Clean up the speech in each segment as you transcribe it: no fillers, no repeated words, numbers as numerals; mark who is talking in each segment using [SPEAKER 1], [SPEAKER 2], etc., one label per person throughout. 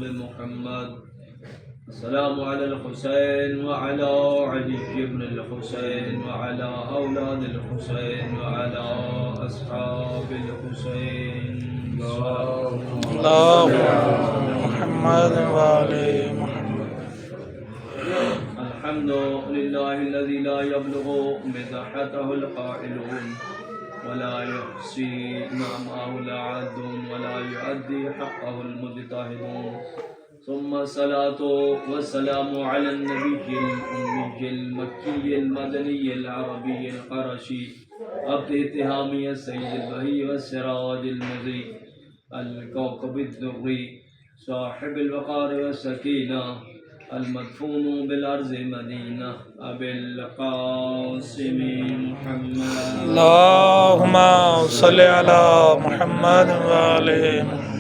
[SPEAKER 1] آل محمد. السلام على الحسين وعلى علي بن الحسين وعلى أولاد الحسين وعلى أصحاب الحسين.
[SPEAKER 2] اللهم محمد وآل محمد.
[SPEAKER 1] الحمد لله الذي لا يبلغ مدحته القائلون ولا يحصي نعمه العادون ولا يؤدي حقه المجتهدون. ثم الصلاة والسلام على النبي الأمي المكي المدني العربي القرشي عبد اتهامي السيد البهي والسراج المضيء الكوكب الدري صاحب الوقار والسكينة المدفون بالأرض مدينة أبي القاسم محمد.
[SPEAKER 2] اللهم صل على محمد وآل محمد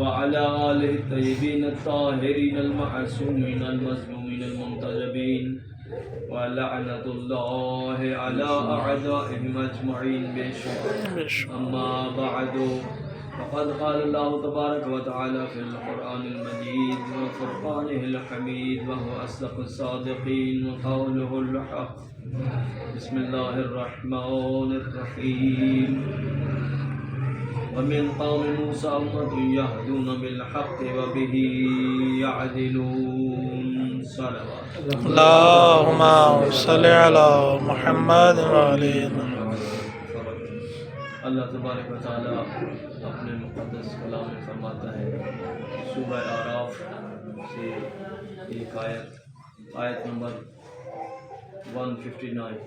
[SPEAKER 1] وعلى آله الطيبين الطاهرين المعصومين المظلومين المنتجبين ولعنة الله على أعدائهم أجمعين بشر. أما بعد فقد قال الله تبارك وتعالى في القرآن المجيد وفرقانه الحميد وهو أصدق الصادقين وقوله الحق. بسم الله الرحمن الرحيم. ومن قوم موسى أمة يهدون بالحق وبه يعدلون. صلوات
[SPEAKER 2] اللهم صل على محمد وآل محمد.
[SPEAKER 1] اللہ تبارک و تعالیٰ اپنے مقدس کلام میں فرماتا ہے سورہ اعراف سے ایک آیت نمبر 159،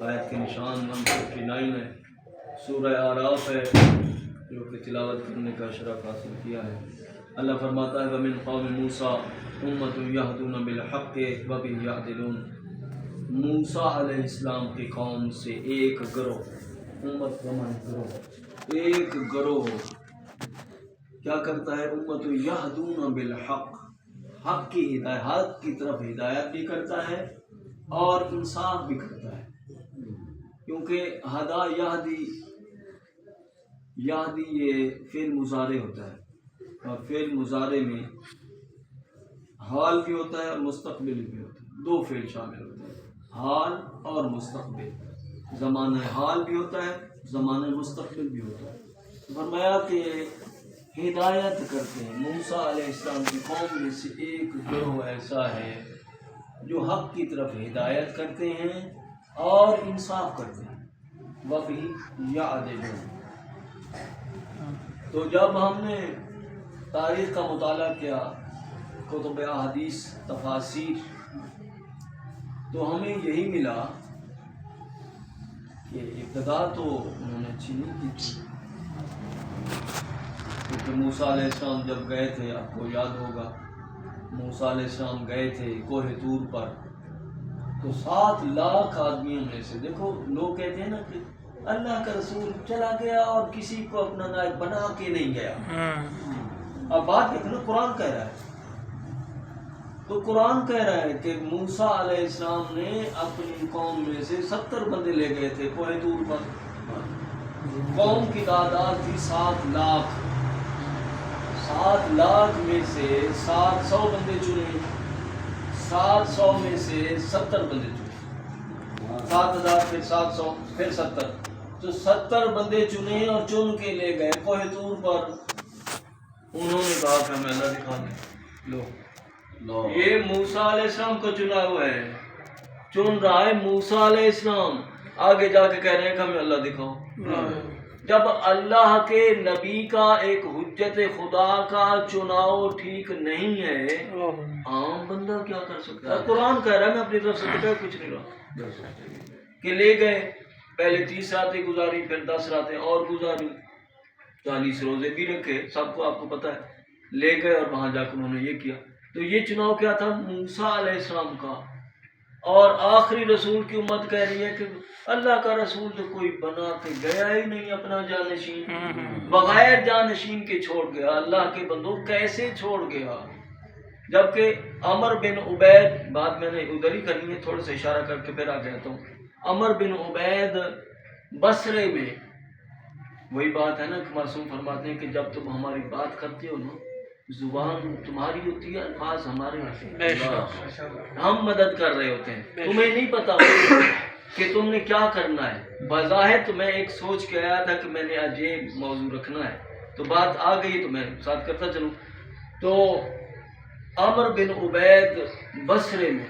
[SPEAKER 1] آیت کے نشان 159 ہے. سورہ اعراف ہے جو کہ تلاوت کرنے کا شرف حاصل کیا ہے. اللہ فرماتا ہے وَمِن قَوْمِ مُوسَىٰ أُمَّةٌ يَهْدُونَ بِالْحَقِّ وَبِهِ يَعْدِلُونَ. موسیٰ علیہ السلام کی قوم سے ایک گروہ، امت گروہ، ایک گروہ کیا کرتا ہے؟ امت یہدون بالحق، حق کی ہدایت، حق کی طرف ہدایت بھی کرتا ہے اور انصاف بھی کرتا ہے. کیونکہ ہدا یہدی یہ فعل مضارع ہوتا ہے اور فعل مضارع میں حال بھی ہوتا ہے اور مستقبل بھی ہوتا ہے. دو فعل شامل ہوتے ہیں، حال اور مستقبل. زمانہ حال بھی ہوتا ہے، زمانہ مستقبل بھی ہوتا ہے. فرمایا کہ ہدایت کرتے ہیں. موسیٰ علیہ السلام کی قوم میں سے ایک گروہ ایسا ہے جو حق کی طرف ہدایت کرتے ہیں اور انصاف کرتے ہیں. وَبِهِ يَعْدِلُونَ. تو جب ہم نے تاریخ کا مطالعہ کیا، کتب احادیث، تفاسیر، تو ہمیں یہی ملا کہ ابتدا تو انہوں نے اچھی نہیں کی تھی. کیونکہ موسیٰ علیہ السلام جب گئے تھے، آپ کو یاد ہوگا موسیٰ علیہ السلام گئے تھے کوہ طور پر، تو 7 لاکھ آدمیوں میں سے، دیکھو لوگ کہتے ہیں نا کہ اللہ کا رسول چلا گیا اور کسی کو اپنا نائب بنا کے نہیں گیا. اب بات دیکھو نا، قرآن کہہ رہا ہے، تو قرآن کہہ رہا ہے کہ موسیٰ علیہ السلام نے اپنی قوم میں سے 70 بندے لے گئے تھے کوہ طور پر. قوم کی تعداد تھی 7 لاکھ. 7 لاکھ میں سے 700 بندے چنے، 700 میں سے 70 بندے چنے. 7000 پھر 700 پھر 70، تو 70 بندے چنے اور چن کے لے گئے کوہ طور پر. انہوں نے کہا کہ ہمیں اللہ دکھا دیں. لو یہ موسیٰ علیہ السلام کو چنا ہوا ہے، چن رہا ہے موسیٰ علیہ السلام. آگے جا کے کہہ رہے ہیں کہ ہمیں اللہ دکھاؤ. جب اللہ کے نبی کا ایک حجت خدا کا چناؤ ٹھیک نہیں ہے، عام بندہ کیا کر سکتا ہے؟ قرآن کہہ رہا ہے، میں اپنی طرف سے کچھ نہیں رہا کہ لے گئے. پہلے 30 راتیں گزاری، پھر 10 راتیں اور گزاری، 40 روزے بھی رکھے، سب کو آپ کو پتہ ہے. لے گئے اور وہاں جا کے انہوں نے یہ کیا. تو یہ چناؤ کیا تھا؟ موسیٰ علیہ السلام کا. اور آخری رسول کی امت کہہ رہی ہے کہ اللہ کا رسول تو کوئی بنا کے گیا ہی نہیں، اپنا جانشین بغیر جانشین کے چھوڑ گیا. اللہ کے بندوں کیسے چھوڑ گیا؟ جبکہ عمر بن عبید، بات میں نے ادھر ہی کرنی ہے، تھوڑا سا اشارہ کر کے پھر آ جاتا ہوں. عمر بن عبید بصرے میں وہی بات ہے نا کہ معصوم فرماتے ہیں کہ جب تم ہماری بات کرتے ہو نا زبان تمہاری ہوتی ہے الفاظ ہمارے ہوتے ہیں ہم مدد کر رہے ہوتے ہیں تمہیں نہیں پتا کہ تم نے کیا کرنا ہے بظاہر تو میں ایک سوچ کے آیا تھا کہ میں نے آج یہ موضوع رکھنا ہے تو بات آ گئی تو میں ساتھ کرتا چلوں تو عامر بن عبید بصرے میں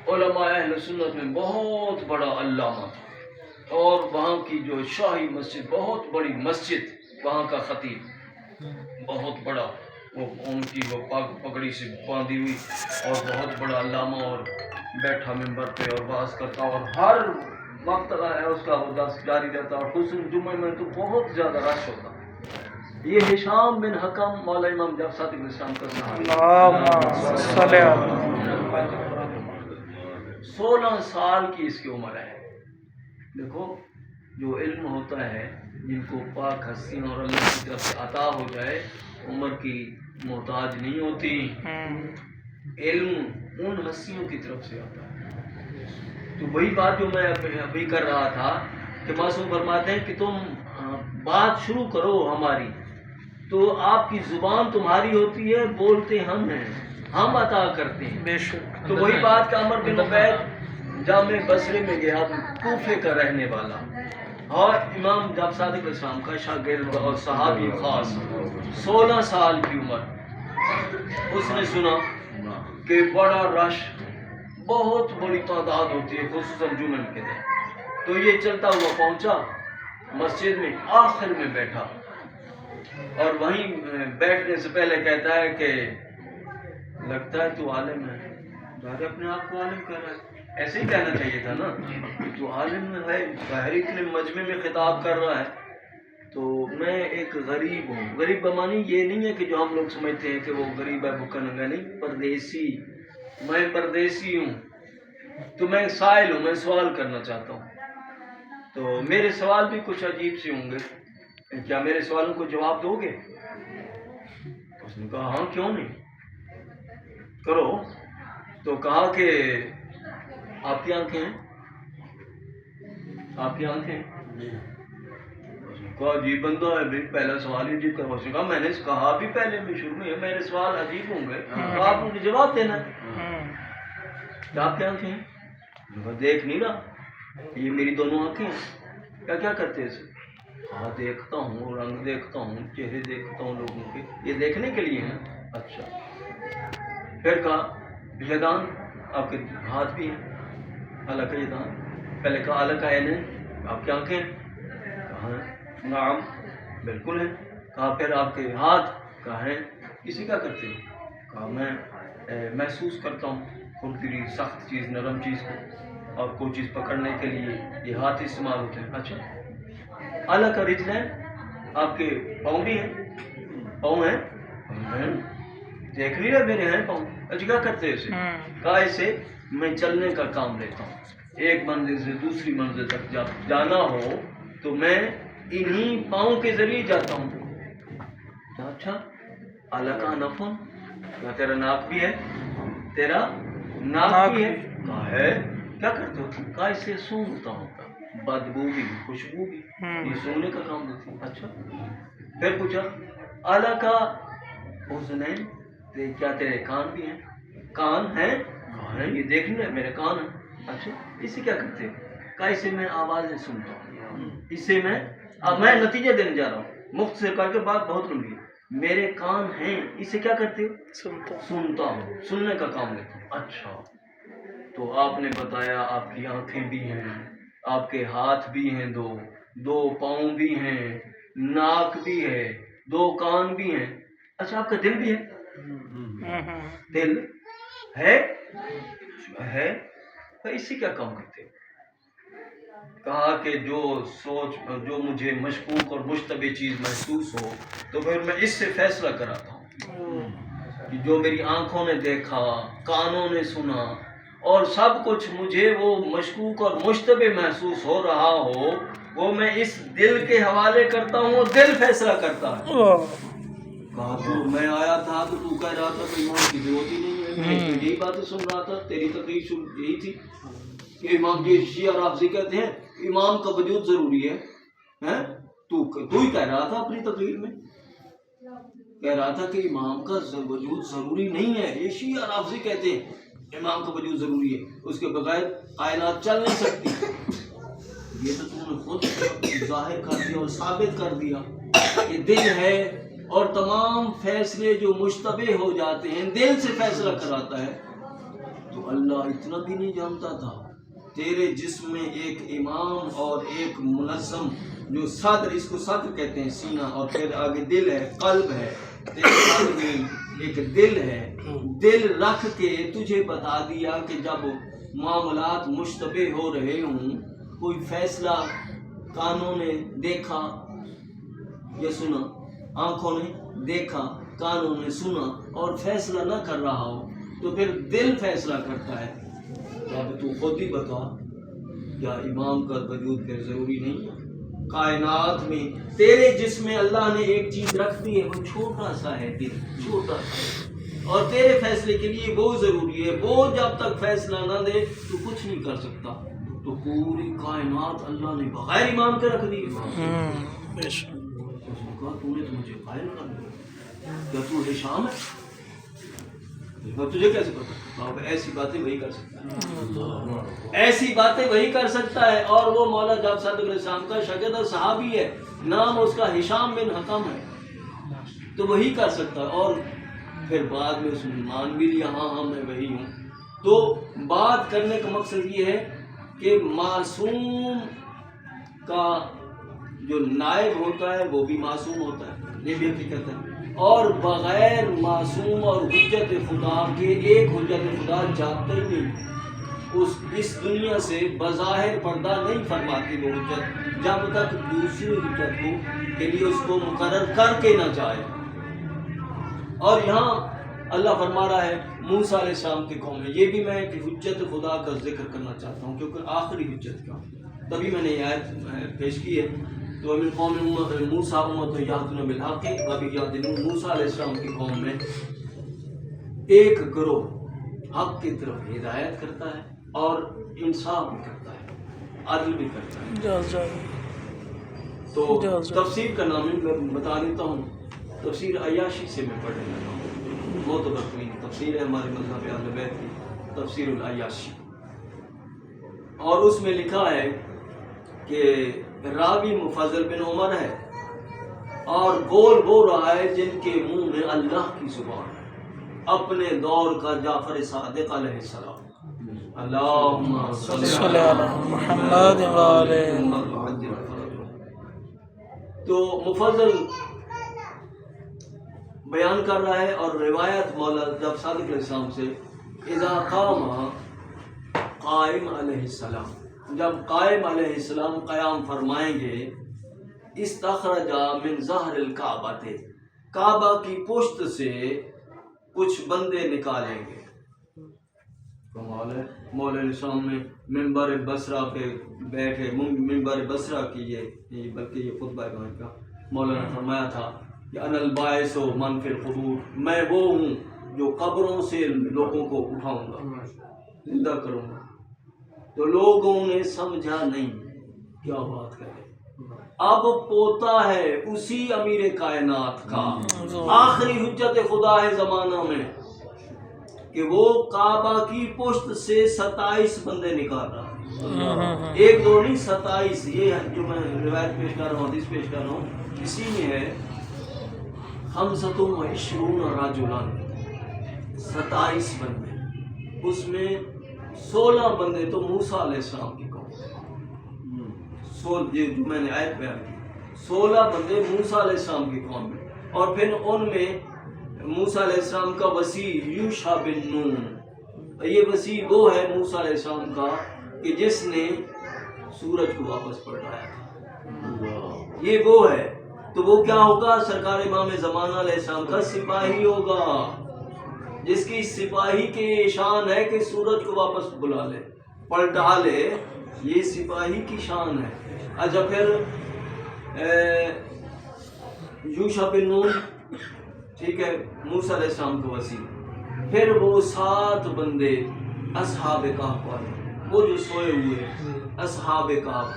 [SPEAKER 1] علماء اہل سنت میں بہت بڑا علامہ تھا اور وہاں کی جو شاہی مسجد بہت بڑی مسجد وہاں کا خطیب بہت بڑا وہ ان کی وہ پگڑی سے باندھی ہوئی اور بہت بڑا علامہ اور بیٹھا ممبر پہ اور بحث کرتا اور ہر وقت ہے اس کا وہ درس جاری رہتا اور خصوصاً جمعے میں تو بہت زیادہ رش ہوتا یہ ہشام بن حکم مولا امام جعفر صادق اسلام کا صحابی 16 سال کی اس کی عمر ہے دیکھو جو علم ہوتا ہے جن کو پاک ہستیاں اور اللہ کی طرف سے عطا ہو جائے عمر کی محتاج نہیں ہوتی علم ان ہستیوں کی طرف سے آتا ہے تو وہی بات جو میں ابھی کر رہا تھا کہ معصوم فرماتے ہیں کہ تم بات شروع کرو ہماری تو آپ کی زبان تمہاری ہوتی ہے بولتے ہم ہیں ہم عطا کرتے ہیں
[SPEAKER 2] بے شک
[SPEAKER 1] تو وہی بات کا عمر بن عبید جامع بصرے میں گیا کوفے کا رہنے والا اور امام جعفر صادق اسلام کا شاگرد اور صحابی خاص 16 سال کی عمر اس نے سنا کہ بڑا رش بہت بڑی تعداد ہوتی ہے خصوصاً جمعہ کے دن تو یہ چلتا ہوا پہنچا مسجد میں آخر میں بیٹھا اور وہیں بیٹھنے سے پہلے کہتا ہے کہ لگتا ہے تو عالم ہے ظاہر اپنے آپ کو عالم کر رہا ہے ایسے ہی کہنا چاہیے تھا نا تو عالم ہے ظاہر اتنے مجمع میں خطاب کر رہا ہے تو میں ایک غریب ہوں غریب بمانی یہ نہیں ہے کہ جو ہم لوگ سمجھتے ہیں کہ وہ غریب ہے بھوکا ننگا نہیں پردیسی میں پردیسی ہوں تو میں سائل ہوں میں سوال کرنا چاہتا ہوں تو میرے سوال بھی کچھ عجیب سے ہوں گے کیا میرے سوالوں کو جواب دو گے اس نے کہا ہاں کیوں نہیں کرو تو کہا کہ آپ کی آنکھیں ہیں آپ کی آنکھیں اس نے کہا عجیب بندہ ہے بھائی پہلا سوال ہی عجیب کر اس نے کہا میں نے کہا بھی پہلے بھی شروع میں میرے سوال عجیب ہوں گے تو آپ مجھے جواب دینا کیا آپ کی آنکھیں ہیں دیکھ نہیں رہا یہ میری دونوں آنکھیں ہیں کیا کیا کرتے اسے ہاں دیکھتا ہوں رنگ دیکھتا ہوں چہرے دیکھتا ہوں لوگوں کے یہ دیکھنے کے لیے ہیں اچھا پھر کہا یدان آپ کے ہاتھ بھی ہیں الگ یدان پہلے کہا الگ ہے نہیں آپ کی آنکھیں کہاں ہیں نعم بالکل ہیں کہا پھر آپ کے ہاتھ کہاں ہیں اسی کا کرتے ہیں کہا میں محسوس کرتا ہوں کھردری سخت چیز نرم چیز کو اور کوئی چیز پکڑنے کے لیے یہ ہاتھ استعمال ہوتے ہیں اچھا الگ کا رجل ہے آپ کے پاؤں بھی ہیں پاؤں ہیں دیکھ نہیں رہے میرے ہیں پاؤں اچھا کیا کرتے ہیں اسے کہا اسے میں چلنے کا کام لیتا ہوں ایک منزل سے دوسری منزل تک جب جانا ہو تو میں انہی پاؤں کے ذریعے جاتا ہوں اچھا الگ کا نفن کیا تیرا ناک بھی ہے تیرا ناک بھی ہے کہا ہے کیا کرتے ہو کہا اسے سونگتا ہوں بدبو بھی خوشبو بھی یہ سونگنے کا کام دیتی اچھا پھر پوچھا اعلیٰ کا حسنین کیا تیرے کان بھی ہیں کان ہیں کہا ہے یہ دیکھنے میرے کان ہیں اچھا اسے کیا کرتے کہا اسے میں آوازیں سنتا ہوں اسے میں نتیجہ دینے جا رہا ہوں مختصر کر کے بات بہت لمبی میرے کان ہیں اسے کیا کرتے سنتا ہوں سننے کا کام لیتا ہوں اچھا تو آپ نے بتایا آپ کی آنکھیں بھی ہیں آپ کے ہاتھ بھی ہیں دو پاؤں بھی ہیں ناک بھی ہے 2 کان بھی ہیں اچھا آپ کا دل بھی ہے دل ہے تو اس سے کیا کام کرتے کہا کہ جو مجھے مشکوک اور مشتبہ چیز محسوس ہو تو پھر میں اس سے فیصلہ کراتا ہوں کہ جو میری آنکھوں نے دیکھا کانوں نے سنا اور سب کچھ مجھے وہ مشکوک اور مشتبہ محسوس ہو رہا ہو وہ میں اس دل کے حوالے کرتا ہوں اور دل فیصلہ کرتا ہے کہا تو میں آیا تھا تو تو کہہ رہا تھا کہ امام کی ضرورت ہی نہیں ہے میں تو یہی باتیں سن رہا تھا تیری تقریر یہی تھی کہ امام یہ شیعہ رافضی کہتے ہیں امام کا وجود ضروری ہے تو ہی کہہ رہا تھا اپنی تقریر میں، کہہ رہا تھا کہ امام کا وجود ضروری نہیں ہے. یہ شیعہ رافضی کہتے ہیں امام کا وجود ضروری ہے، اس کے بغیر کائنات چل نہیں سکتی. یہ تو تم نے خود ظاہر کر دیا اور ثابت کر دیا کہ دل ہے، اور تمام فیصلے جو مشتبہ ہو جاتے ہیں دل سے فیصلہ کراتا ہے. تو اللہ اتنا بھی نہیں جانتا تھا تیرے جسم میں ایک امام اور ایک منظم جو صدر، اس کو صدر کہتے ہیں سینہ، اور پھر آگے دل ہے، قلب ہے، تیرے قلب میں ایک دل ہے. دل رکھ کے تجھے بتا دیا کہ جب معاملات مشتبہ ہو رہے ہوں، کوئی فیصلہ کانوں نے دیکھا یا سنا، آنکھوں نے دیکھا، کانوں نے سنا، اور فیصلہ نہ کر رہا ہو، تو پھر دل فیصلہ کرتا ہے. تو اب تو خود ہی بتا، کیا امام کا وجود پھر ضروری نہیں ہے؟ کائنات میں تیرے جسم میں اللہ نے ایک چیز رکھ دی ہے، وہ چھوٹا سا ہے، دل چھوٹا سا، اور تیرے فیصلے کے لیے وہ ضروری ہے. وہ جب تک فیصلہ نہ دے تو کچھ نہیں کر سکتا. تو پوری کائنات اللہ نے بغیر امام کے رکھ دی. اس نے کہا تو نے تو مجھے قائل کر دیا، کیا تو ہشام ہے؟ تجھے کیسے پتا؟ ایسی باتیں وہی کر سکتا ہے، ایسی باتیں وہی کر سکتا ہے. اور وہ مولا جعفر صادق علیہ السلام کا شاگرد اور صحابی ہے، نام اس کا ہشام بن حکم ہے، تو وہی کر سکتا ہے. اور پھر بعد میں اس نے مان بھی لیا، ہاں میں وہی ہوں. تو بات کرنے کا مقصد یہ ہے کہ معصوم کا جو نائب ہوتا ہے وہ بھی معصوم ہوتا ہے، یہ بھی حقیقت ہے. اور بغیر معصوم اور حجت خدا کے ایک حجت خدا جاتا ہی نہیں. اس دنیا سے بظاہر پردہ نہیں فرماتی وہ حجت جب تک دوسری حجت کو کے لیے اس کو مقرر کر کے نہ جائے. اور یہاں اللہ فرما رہا ہے موسیٰ علیہ السلام کی قوم میں، یہ بھی میں ایک حجت خدا کا ذکر کرنا چاہتا ہوں کیونکہ آخری حجت کا، تبھی میں نے یہ آیت پیش کی ہے. تو من قوم موسیٰ امۃ یہدون بالحق وبہ یعدلون. موسیٰ علیہ السلام کی قوم میں ایک گروہ حق کی طرف ہدایت کرتا ہے اور انصاف بھی کرتا ہے، عدل بھی کرتا ہے. تو تفسیر کا نام میں بتا دیتا ہوں. تفسیر عیاشی سے میں پڑھنے لگا ہوں، معتبر ترین تفسیر ہے ہمارے مذہب اہل بیت کی، تفسیر العیاشی. اور اس میں لکھا ہے کہ راوی مفضل بن عمر ہے اور بول رہا ہے جن کے منہ میں اللہ کی زبان ہے، اپنے دور کا جعفر صادق علیہ السلام. اللہم صلی علی محمد وعلی محمد. تو مفضل بیان کر رہا ہے اور روایت مولا جعفر صادق علیہ السلام سے، اذا قام قائم علیہ السلام، جب قائم علیہ السلام قیام فرمائیں گے، استخرج من ظہر الکعبہ، کعبہ کی پشت سے کچھ بندے نکالیں گے. کمال ہے، مولا علیہ السلام نے منبر بصرہ پہ بیٹھے، منبر بصرہ کی یہ بلکہ یہ خطبہ گاہ کا مولا نے فرمایا تھا کہ انا الباعث من فی القبور، میں وہ ہوں جو قبروں سے لوگوں کو اٹھاؤں گا، زندہ کروں گا. تو لوگوں نے سمجھا نہیں، کیا بات کرے. اب پوتا ہے اسی امیر کائنات کا، آخری حجت خدا ہے زمانہ میں، کہ وہ کعبہ کی پشت سے 27 بندے نکال رہا ہے. ایک دو نہیں، 27. یہ جو میں روایت پیش کر رہا ہوں، حدیث پیش کر رہا ہوں، اسی میں ہے 25 رجلا، 27 بندے. اس میں 16 بندے تو موسیٰ علیہ السلام کی قوم، جو میں نے آیت بیان کی، 16 بندے موسیٰ علیہ السلام کی قوم میں. اور پھر ان میں موسیٰ علیہ السلام کا وسیع یوشع بن نون. یہ وسیع وہ ہے موسیٰ علیہ السلام کا کہ جس نے سورج کو واپس پلٹایا تھا، یہ وہ ہے. تو وہ کیا ہوگا؟ سرکار امام زمانہ علیہ السلام کا سپاہی ہوگا، جس کی سپاہی کی شان ہے کہ سورج کو واپس بلا لے، پلٹا لے. یہ سپاہی کی شان ہے. اچھا، پھر یوشع بن نون، ٹھیک ہے، موسیٰ علیہ السلام کو وسیع. پھر وہ 7 بندے اصحاب کہف والے، وہ جو سوئے ہوئے اصحاب کہف.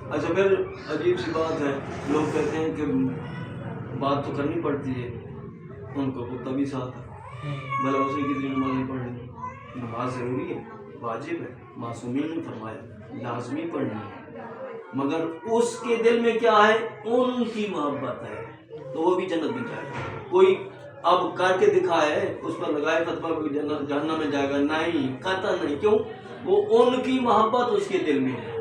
[SPEAKER 1] اچھا پھر عجیب سی بات ہے، لوگ کہتے ہیں کہ بات تو کرنی پڑتی ہے، ان کو کتا بھی ساتھ ہے، بھلا اس نے کتنی نمازیں پڑھنی؟ نماز ضروری ہے، واجب ہے، معصومین نے فرمایا لازمی پڑھنی ہے، مگر اس کے دل میں کیا ہے؟ ان کی محبت ہے، تو وہ بھی جنت میں جائے گا۔ کوئی اب کر کے دکھائے اس پر لگائے فتویٰ کوئی جہنم میں جائے گا؟ نہیں، قطع نہیں۔ کیوں؟ وہ ان کی محبت اس کے دل میں ہے،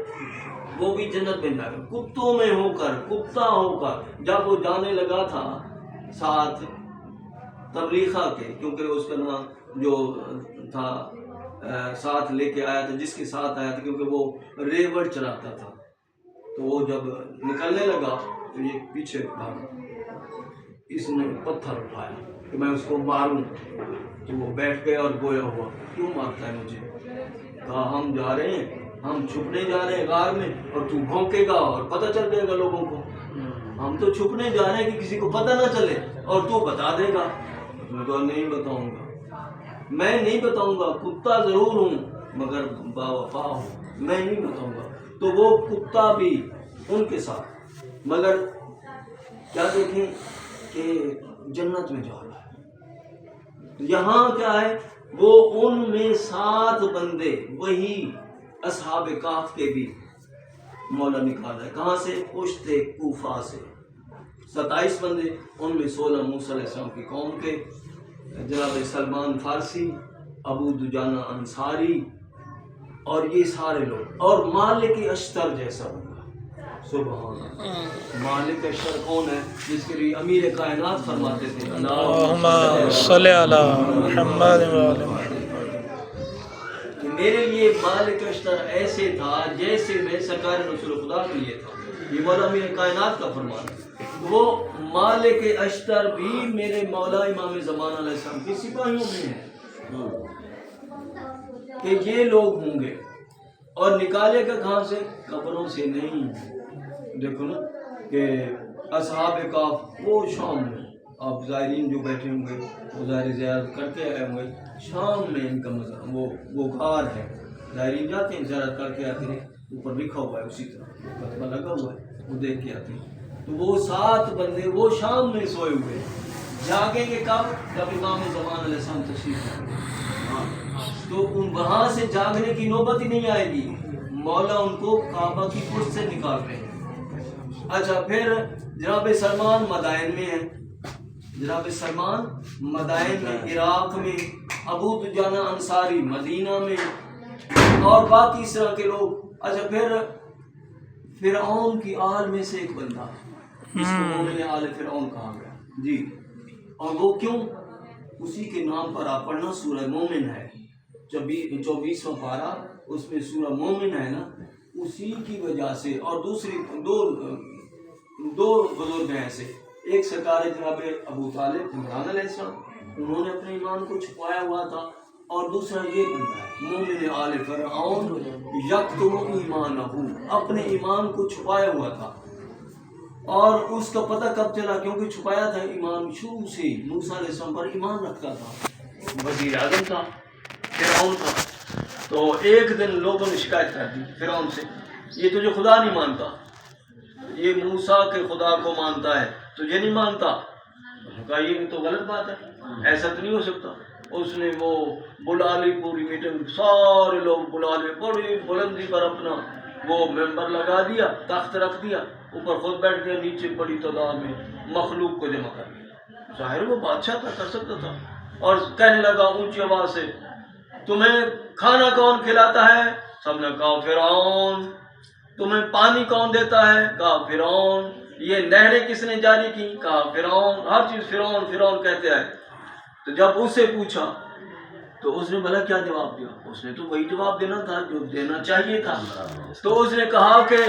[SPEAKER 1] وہ بھی جنت میں جائے گا۔ کتوں میں ہو کر، کتا ہو کر جب وہ جانے لگا تھا ساتھ تبلیغہ کے، کیونکہ اس کا نام جو تھا ساتھ لے کے آیا تھا، جس کے ساتھ آیا تھا، کیونکہ وہ ریوڑ چلاتا تھا، تو وہ جب نکلنے لگا تو یہ پیچھے بھاگا، اس نے پتھر اٹھایا کہ میں اس کو ماروں، تو وہ بیٹھ گیا اور گویا ہوا کیوں مارتا ہے مجھے؟ کہا ہم جا رہے ہیں، ہم چھپنے جا رہے ہیں غار میں، اور تو بھونکے گا اور پتہ چل جائے گا لوگوں کو، ہم تو چھپنے جا رہے ہیں کہ کسی کو پتہ نہ چلے، اور تو بتا دے گا۔ میں کہا نہیں بتاؤں گا، میں نہیں بتاؤں گا، کتا ضرور ہوں مگر با وفا ہوں، میں نہیں بتاؤں گا۔ تو وہ کتا بھی ان کے ساتھ، مگر کیا دیکھیں کہ جنت میں جا رہا ہے۔ یہاں کیا ہے؟ وہ ان میں 7 بندے، وہی اصحاب کہف کے بھی مولا نکالا ہے، کہاں سے؟ پشت کوفہ سے 27 بندے، ان میں 16 موسیٰ علیہ السلام کی قوم کے، جناب سلمان فارسی، ابو دجانہ انصاری، اور یہ سارے لوگ، اور مالک اشتر جیسا ہوگا۔ سبحان اللہ، مالک اشتر کون ہے؟ جس کے لیے امیر کائنات فرماتے تھے
[SPEAKER 2] اللہم صلی علی محمد و آل محمد۔
[SPEAKER 1] کہ میرے لیے مالک اشتر ایسے تھا جیسے میں سرکار رسول خدا کے لیے تھا، یہ مولا امیر کائنات کا فرمان ہے۔ وہ مالک اشتر بھی میرے مولا امام زمان علیہ السلام کے سپاہیوں میں ہیں، کہ یہ لوگ ہوں گے، اور نکالے گا کہاں سے؟ قبروں سے نہیں۔ دیکھو نا کہ اصحاب کہف وہ شام میں، آپ زائرین جو بیٹھے ہوں گے وہ ظاہر زیارت کر کے آئے ہوں گے، شام میں ان کا مزہ وہ غار ہے، زائرین جاتے ہیں زیارت کر کے آتے ہیں، اوپر لکھا ہوا ہے اسی طرح کتبہ لگا ہوا ہے، وہ دیکھ کے آتے ہیں۔ تو وہ 7 بندے وہ شام میں سوئے ہوئے، جاگیں گے کب؟ جب امام زمان علیہ السلام تشریف لائیں گے، تو وہاں سے جاگنے کی نوبت ہی نہیں آئے گی، مولا ان کو کعبہ کی پشت سے نکال رہے ہیں۔ اچھا پھر جناب سلمان مدائن میں ہیں، جناب سلمان مدائن میں، عراق میں، ابو دجانہ انصاری مدینہ میں، اور باقی اس طرح کے لوگ۔ اچھا پھر فرعون کی آل میں سے ایک بندہ، جس کو مومن آل فرعون کہا گیا، جی، اور وہ کیوں؟ اسی کے نام پر آپ پڑھنا، سورہ مومن ہے 24واں پارہ، اس میں سورہ مومن ہے نا، اسی کی وجہ سے۔ اور دوسری دو بزرگ ہیں ایسے، ایک سرکار جناب ابو طالب عمران علیہ السلام، انہوں نے اپنے ایمان کو چھپایا ہوا تھا، اور دوسرا یہ بندہ ہے مومن آل فرعون یکتم ایمانہ، اپنے ایمان کو چھپایا ہوا تھا، اور اس کا پتہ کب چلا؟ کیونکہ چھپایا تھا ایمان شروع سے، موسیٰ علیہ السلام پر ایمان رکھتا تھا، وزیر اعظم تھا فرعون کا۔ تو ایک دن لوگوں نے شکایت کر دی فرعون سے، یہ تجھے خدا نہیں مانتا، یہ موسیٰ کے خدا کو مانتا ہے، تجھے نہیں مانتا۔ انہوں نے کہا یہ تو غلط بات ہے، ایسا تو نہیں ہو سکتا۔ اس نے وہ بلا لی پوری میٹنگ، سارے لوگ بلا لیے، بڑی بلندی پر اپنا وہ ممبر لگا دیا، تخت رکھ دیا، اوپر خود بیٹھ گیا، نیچے بڑی تعداد میں مخلوق کو جمع کر لیا۔ ظاہر وہ بادشاہ تھا، کر سکتا تھا، اور کہنے لگا اونچی آواز سے، تمہیں کھانا کون کھلاتا ہے؟ سب نے کہا فرعون۔ تمہیں پانی کون دیتا ہے؟ کہا فرعون۔ یہ نہریں کس نے جاری کی؟ کہا فرعون۔ ہر چیز فرعون فرعون کہتے ہیں۔ تو جب اس سے پوچھا تو اس نے بھلا کیا جواب دیا؟ اس نے تو وہی جواب دینا تھا جو دینا چاہیے تھا۔ تو اس نے کہا کہ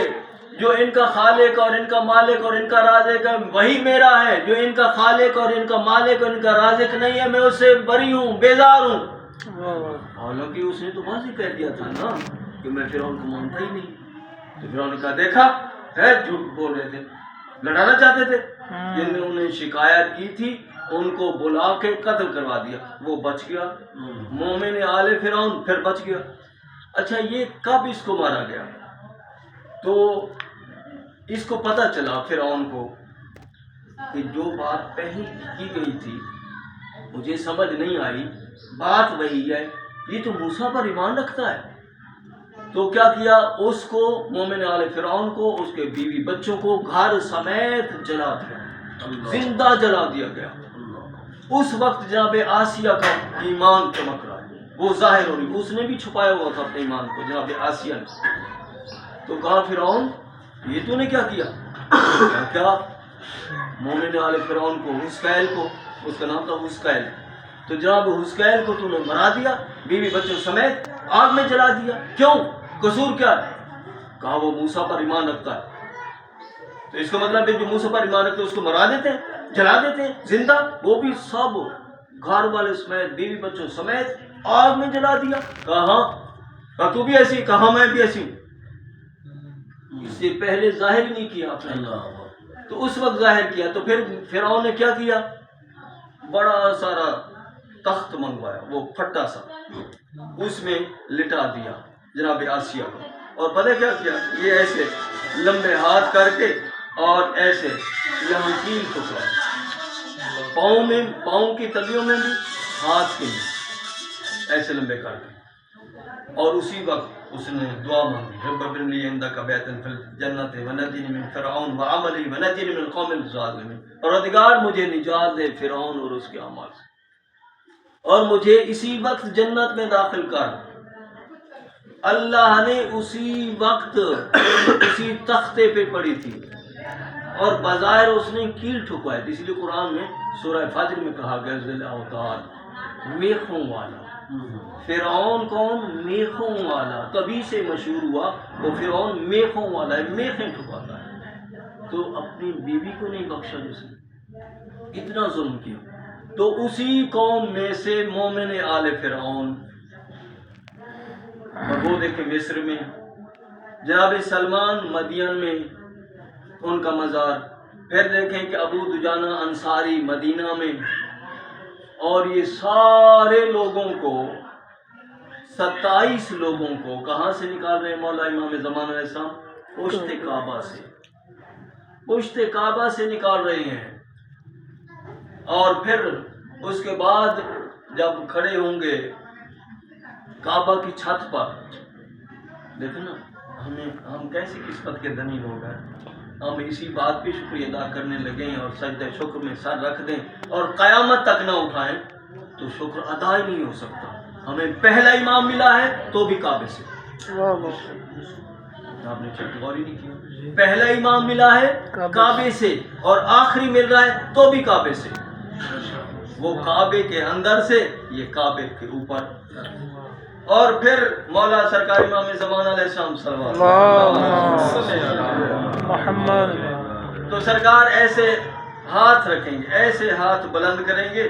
[SPEAKER 1] جو ان کا خالق اور ان کا مالک اور ان کا رازق ہے وہی میرا ہے، جو ان کا خالق اور ان کا مالک اور ان کا رازق نہیں ہے میں اس سے بری ہوں، بیزار ہوں۔ حالانکہ اس نے تو واضح کہہ دیا تھا نا کہ میں فرعون کو مانتا ہی نہیں۔ تو فرعون نے کہا دیکھا ہے، جھوٹ بول رہے تھے، لڑانا چاہتے تھے، جن نے انہیں شکایت کی تھی ان کو بلا کے قتل کروا دیا، وہ بچ گیا، مومن آل فرعون پھر بچ گیا۔ اچھا یہ کب اس کو مارا گیا؟ تو اس کو پتہ چلا فرعون کو کہ جو بات پہلے کی گئی تھی مجھے سمجھ نہیں آئی، بات وہی ہے، یہ تو موسیٰ پر ایمان رکھتا ہے۔ تو کیا کیا، اس کو مومن آل فرعون کو، اس کے بیوی بچوں کو گھر سمیت جلا دیا، زندہ جلا دیا گیا۔ اس وقت جناب آسیہ کا ایمان چمک رہا ہے، وہ ظاہر ہو رہی، اس نے بھی چھپایا ہوا تھا اپنے ایمان کو، جناب آسیہ نے۔ تو کہا فرعون یہ تو نے کیا کیا؟ کیا مومن آل فرعون کو، حسقیل کو، اس کا نام تھا حسقیل، تو جناب حسقیل کو تو نے مرا دیا، بیوی بچوں سمیت آگ میں جلا دیا، کیوں؟ قصور کیا ہے؟ کہا وہ موسیٰ پر ایمان رکھتا ہے۔ تو اس کا مطلب ہے جو موسیٰ پر ایمان رکھتے ہیں اس کو مرا دیتے ہیں، جلا دیتے ہیں زندہ، وہ بھی سب گھر والے سمیت، بیوی بچوں سمیت آگ میں جلا دیا۔ کہا ہاں، کہا تو بھی ایسی؟ کہا میں بھی ایسی ہوں۔ اس سے پہلے ظاہر ہی نہیں کیا آپ نے، تو اس وقت ظاہر کیا۔ تو پھر فرعون نے کیا کیا، بڑا سارا تخت منگوایا، وہ پھٹا سا، اس میں لٹا دیا جناب آسیہ کو، اور پتہ کیا کیا، یہ ایسے لمبے ہاتھ کر کے اور ایسے یہاں کیل ٹھکرایا، پاؤں میں، پاؤں کی تلیوں میں بھی، ہاتھ کے میں ایسے لمبے کر کے، اور اسی وقت اس نے دعا مانگی، رب ابن لی عندک بیتا فی الجنۃ ونجنی من فرعون وعملی ونجنی من القوم الظالمین، پروردگار مجھے نجات دے فرعون اور اس کے اعمال سے، اور مجھے اسی وقت جنت میں داخل کر۔ اللہ نے اسی وقت اسی تختے پہ پڑی تھی، اور بظاہر اس نے کیل ٹھکوائی تھی، اس لیے قرآن میں سورہ فجر میں کہا گیا ذی الاوتاد، میخوں والا۔ فرعون کون؟ میخوں والا، کبھی سے مشہور ہوا وہ فرعون میخوں والا ہے، میخیں ٹھکاتا ہے۔ تو اپنی بیوی کو نہیں بخشا جس نے اتنا ظلم کیا۔ تو اسی قوم میں سے مومن آل فرعون، اور وہ دیکھیں مصر میں، جناب سلمان مدین میں ان کا مزار، پھر دیکھیں کہ ابو دجانہ انصاری مدینہ میں، اور یہ سارے لوگوں کو، 27 لوگوں کو کہاں سے نکال رہے ہیں مولا امام زمان علیہ السلام؟ پشت کعبہ سے، پشت کعبہ سے نکال رہے ہیں۔ اور پھر اس کے بعد جب کھڑے ہوں گے کعبہ کی چھت پر، دیکھو نا ہم کیسی قسمت کے دھنی لوگ ہیں، ہم اسی بات پہ شکریہ ادا کرنے لگیں اور سجدہ شکر میں سر رکھ دیں اور قیامت تک نہ اٹھائیں تو شکر ادا ہی نہیں ہو سکتا۔ ہمیں پہلا امام ملا ہے تو بھی کعبے سے، آپ نے غور ہی نہیں کیا، پہلا امام ملا ہے کعبے سے، اور آخری مل رہا ہے تو بھی کعبے سے، وہ کعبے کے اندر سے، یہ کعبے کے اوپر۔ اور پھر مولا سرکار امام زمان علیہ السلام صلوات محمد، تو سرکار ایسے ہاتھ رکھیں گے، ایسے ہاتھ بلند کریں گے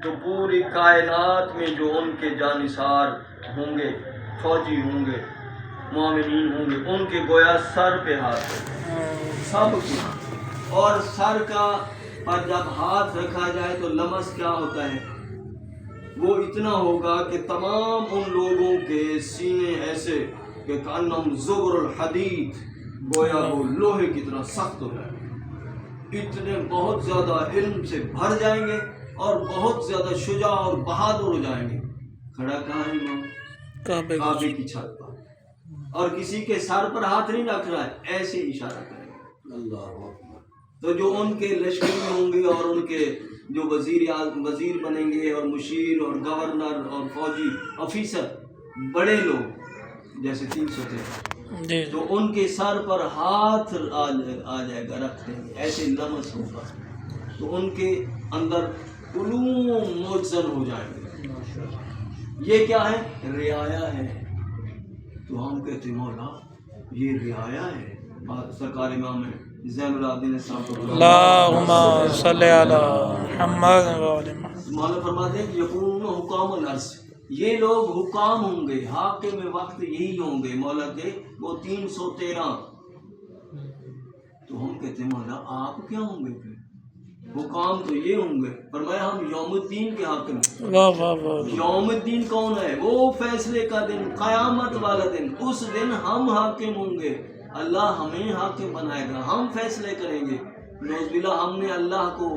[SPEAKER 1] تو پوری کائنات میں جو ان کے جانثار ہوں گے، فوجی ہوں گے، مومنین ہوں گے، ان کے گویا سر پہ ہاتھ ہوگا سب کی، اور سر کا پر جب ہاتھ رکھا جائے تو لمس کیا ہوتا ہے، وہ اتنا ہوگا کہ تمام ان لوگوں کے سینے ایسے کہ کانم زبر الحدید، گویا وہ لوہے کی طرح سخت ہو جائیں گے، اتنے بہت زیادہ علم سے بھر جائیں گے اور بہت زیادہ شجاع اور بہادر ہو جائیں گے۔ کھڑا کہاں ہے امام؟ کعبے کی چھت پر، اور کسی کے سر پر ہاتھ نہیں رکھ رہا ہے، ایسے اشارہ کریں گے اللہ اکبر۔ تو جو ان کے لشکر میں ہوں گے اور ان کے جو وزیر بنیں گے اور مشیر اور گورنر اور فوجی افیسر، بڑے لوگ جیسے 300 تھے، تو ان کے سر پر ہاتھ آ جائے گا، رکھ دیں گے، ایسے لمس ہوگا تو ان کے اندر علوم مجزن ہو جائیں گے۔ یہ کیا ہے؟ رعایا ہے۔ تو ہم کہتے ہیں مولا یہ رعایا ہے، سرکار امام زین العابدین صاحب
[SPEAKER 2] اللہم صلی علی محمد وعلی محمد،
[SPEAKER 1] مولا فرماتے ہیں کہ یکونون حکام الارض، یہ لوگ حکام ہوں گے، حاکم وقت یہی ہوں گے مولا کے، وہ 313۔ تو ہم کہتے ہیں مولا آپ کیا ہوں گے پھر؟ حکام تو یہ ہوں گے، فرمایا ہم یوم الدین کے حاکم ہیں۔
[SPEAKER 2] واہ واہ واہ،
[SPEAKER 1] یوم الدین کون ہے؟ وہ فیصلے کا دن، قیامت والا دن، اس دن ہم حاکم ہوں گے، اللہ ہمیں حاکم بنائے گا، ہم فیصلے کریں گے۔ نعوذ باللہ ہم نے اللہ کو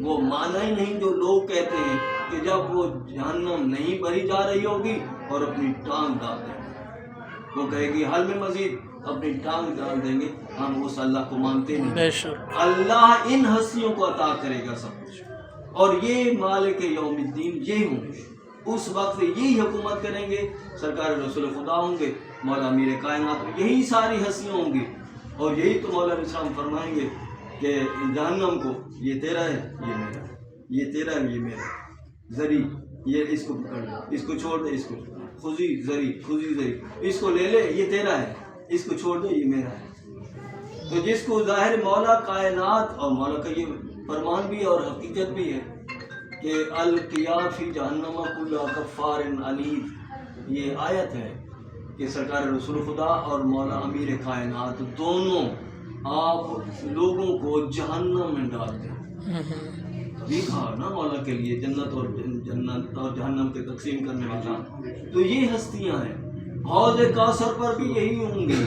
[SPEAKER 1] وہ مانا ہی نہیں جو لوگ کہتے ہیں کہ جب وہ جہنم نہیں بھری جا رہی ہوگی اور اپنی ٹانگ ڈال دیں گے، وہ کہے گی حل میں مزید، اپنی ٹانگ ڈال دیں گے۔ ہم اس اللہ کو مانتے نہیں۔
[SPEAKER 2] بے شک
[SPEAKER 1] اللہ ان ہستیوں کو عطا کرے گا سب کچھ، اور یہ مالک یوم الدین یہ ہوں گے، اس وقت یہی حکومت کریں گے، سرکار رسول خدا ہوں گے، مولا امیر کائنات، یہی ساری ہستیاں ہوں گی، اور یہی تو مولا علیہ السلام فرمائیں گے کہ جہنم کو یہ تیرا ہے یہ میرا ہے، یہ تیرا ہے یہ میرا ہے، زری یہ اس کو پکڑ لے، اس کو چھوڑ دے، اس کو خزی زری خزی زری، اس کو لے لے یہ تیرا ہے، اس کو چھوڑ دے یہ میرا ہے۔ تو جس کو ظاہر مولا کائنات اور مولا کا یہ فرمان بھی اور حقیقت بھی ہے کہ القیا فی جہنم کل کفار عنید، یہ آیت ہے کہ سرکار رسول خدا اور مولا امیر کائنات دونوں آپ لوگوں کو جہنم میں ڈال دیں۔ ابھی کہا نا مولا کے لیے جنت اور جہنم کے تقسیم کرنے والا، تو یہ ہستیاں ہیں۔ حوض کوثر پر بھی یہی ہوں گے،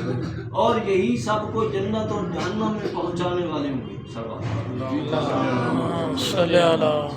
[SPEAKER 1] اور یہی سب کو جنت اور جہنم میں پہنچانے والے ہوں گے۔
[SPEAKER 2] صلی اللہ